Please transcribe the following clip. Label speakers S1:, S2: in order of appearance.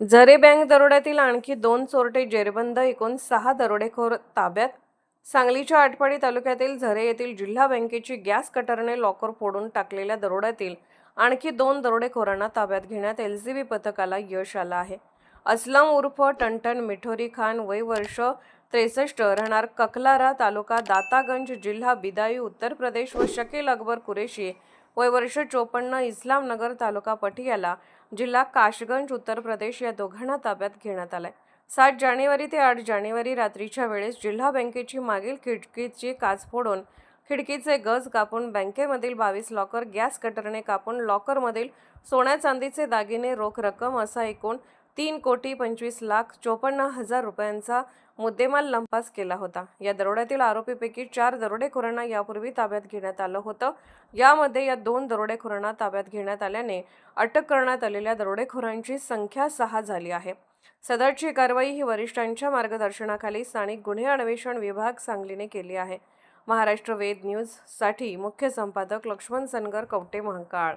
S1: झरे बँक दरोड्यातील आणखी 2 चोरटे जेरबंद, एकूण 6 दरोडेखोर ताब्यात. सांगलीच्या आटपाडी तालुक्यातील झरे येथील जिल्हा बँकेची गॅस कटरने लॉकर फोडून टाकलेल्या दरोड्यातील आणखी 2 दरोडेखोरांना ताब्यात घेण्यात एलसीबी पथकाला यश आलं आहे. असलम उर्फ टनटन मिठोरी खान, वय वर्ष 63, राहणार ककलारा, तालुका दातागंज, जिल्हा बिदाई, उत्तर प्रदेश व शकील अकबर कुरेशी, वय वर्ष 54, इस्लामनगर, तालुका पटियाला, जिल्हा काशगंज, उत्तर प्रदेश या दोघांना ताब्यात घेण्यात आलाय. 7 जानेवारी ते 8 जानेवारी रात्रीच्या वेळेस जिल्हा बँकेची मागील खिडकीची काच फोडून खिडकीचे गज कापून बँकेमधील 22 लॉकर गॅस कटरने कापून लॉकरमधील सोन्या चांदीचे दागिने, रोख रक्कम असा एकूण 3,25,54,000 रुपयांचा मुद्देमाल लंपास केला होता. या दरोड्यातील आरोपीपैकी 4 दरोडेखोरांना यापूर्वी ताब्यात घेण्यात आलं होतं. यामध्ये या 2 दरोडेखोरांना ताब्यात घेण्यात आल्याने अटक करण्यात आलेल्या दरोडेखोरांची संख्या 6 झाली आहे. सदरची कारवाई ही वरिष्ठांच्या मार्गदर्शनाखाली स्थानिक गुन्हे अन्वेषण विभाग सांगलीने केली आहे. महाराष्ट्र वेद न्यूज साठी मुख्य संपादक लक्ष्मण सनगर, कवठे, महांकाळ.